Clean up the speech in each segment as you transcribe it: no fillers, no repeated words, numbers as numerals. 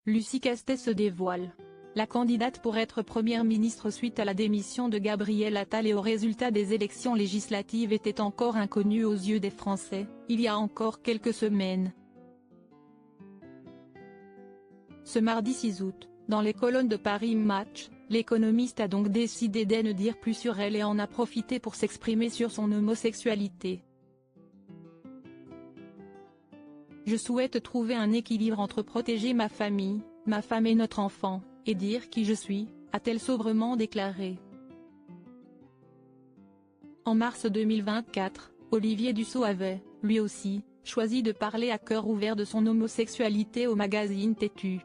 Lucie Castet se dévoile. La candidate pour être première ministre suite à la démission de Gabriel Attal et au résultat des élections législatives était encore inconnue aux yeux des Français, il y a encore quelques semaines. Ce mardi 6 août, dans les colonnes de Paris Match, l'économiste a donc décidé de ne dire plus sur elle et en a profité pour s'exprimer sur son homosexualité. Je souhaite trouver un équilibre entre protéger ma famille, ma femme et notre enfant, et dire qui je suis, a-t-elle sobrement déclaré. En mars 2024, Olivier Dussopt avait, lui aussi, choisi de parler à cœur ouvert de son homosexualité au magazine Têtu.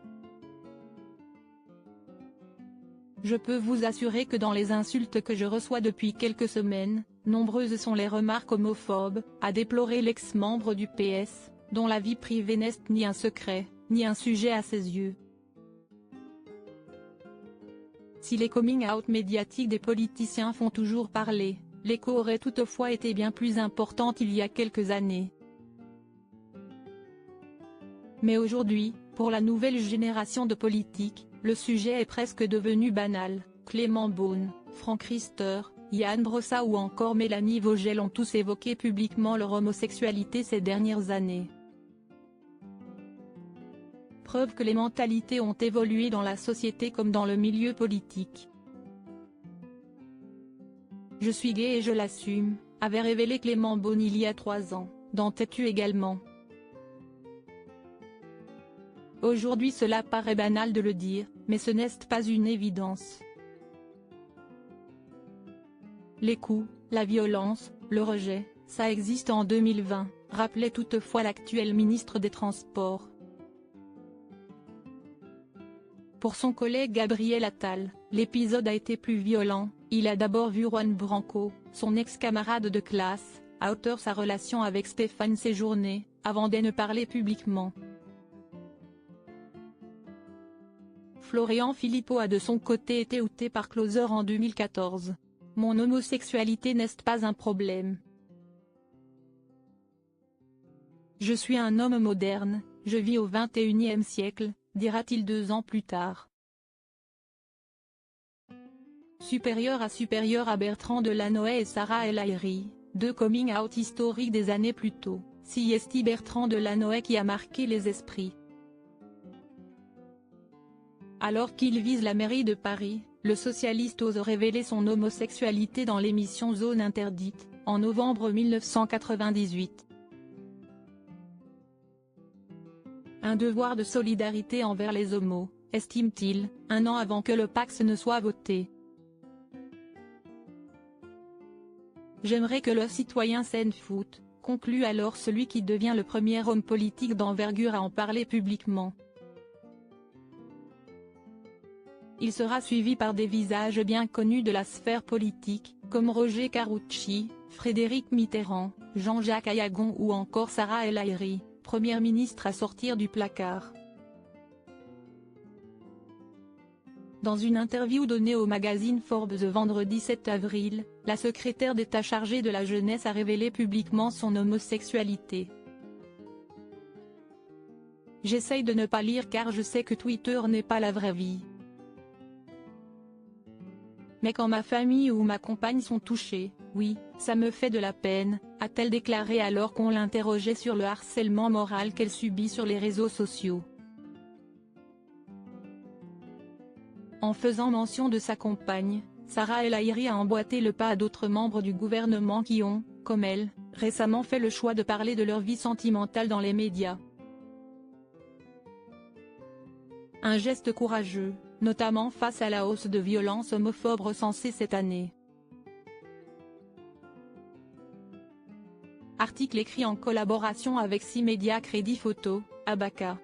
Je peux vous assurer que dans les insultes que je reçois depuis quelques semaines, nombreuses sont les remarques homophobes, a déploré l'ex-membre du PS, dont la vie privée n'est ni un secret, ni un sujet à ses yeux. Si les coming-out médiatiques des politiciens font toujours parler, l'écho aurait toutefois été bien plus important il y a quelques années. Mais aujourd'hui, pour la nouvelle génération de politiques, le sujet est presque devenu banal. Clément Beaune, Franck Riester, Yann Brossat ou encore Mélanie Vogel ont tous évoqué publiquement leur homosexualité ces dernières années. Preuve que les mentalités ont évolué dans la société comme dans le milieu politique. Je suis gay et je l'assume, avait révélé Clément Beaune il y a 3 ans, dans Têtu également. Aujourd'hui cela paraît banal de le dire, mais ce n'est pas une évidence. Les coups, la violence, le rejet, ça existe en 2020, rappelait toutefois l'actuel ministre des Transports. Pour son collègue Gabriel Attal, l'épisode a été plus violent, il a d'abord vu Juan Branco, son ex-camarade de classe, à hauteur sa relation avec Stéphane Séjourné, avant de ne parler publiquement. Florian Philippot a de son côté été outé par Closer en 2014. Mon homosexualité n'est pas un problème. Je suis un homme moderne, je vis au XXIe siècle, dira-t-il 2 ans plus tard. Supérieur à Bertrand Delanoë et Sarah El Haïry, 2 coming-out historiques des années plus tôt, si est Bertrand Delanoë qui a marqué les esprits. Alors qu'il vise la mairie de Paris, le socialiste ose révéler son homosexualité dans l'émission Zone Interdite, en novembre 1998. Un devoir de solidarité envers les homos, estime-t-il, 1 an avant que le Pacs ne soit voté. J'aimerais que le citoyen s'en foute, conclut alors celui qui devient le premier homme politique d'envergure à en parler publiquement. Il sera suivi par des visages bien connus de la sphère politique, comme Roger Carucci, Frédéric Mitterrand, Jean-Jacques Ayagon ou encore Sarah El Haïry, première ministre à sortir du placard. Dans une interview donnée au magazine Forbes le vendredi 7 avril, la secrétaire d'État chargée de la jeunesse a révélé publiquement son homosexualité. J'essaye de ne pas lire car je sais que Twitter n'est pas la vraie vie. Mais quand ma famille ou ma compagne sont touchés, oui, ça me fait de la peine, a-t-elle déclaré alors qu'on l'interrogeait sur le harcèlement moral qu'elle subit sur les réseaux sociaux. En faisant mention de sa compagne, Sarah El Haïry a emboîté le pas à d'autres membres du gouvernement qui ont, comme elle, récemment fait le choix de parler de leur vie sentimentale dans les médias. Un geste courageux, notamment face à la hausse de violences homophobes recensées cette année. Article écrit en collaboration avec 6 médias Crédit Photo, Abaka.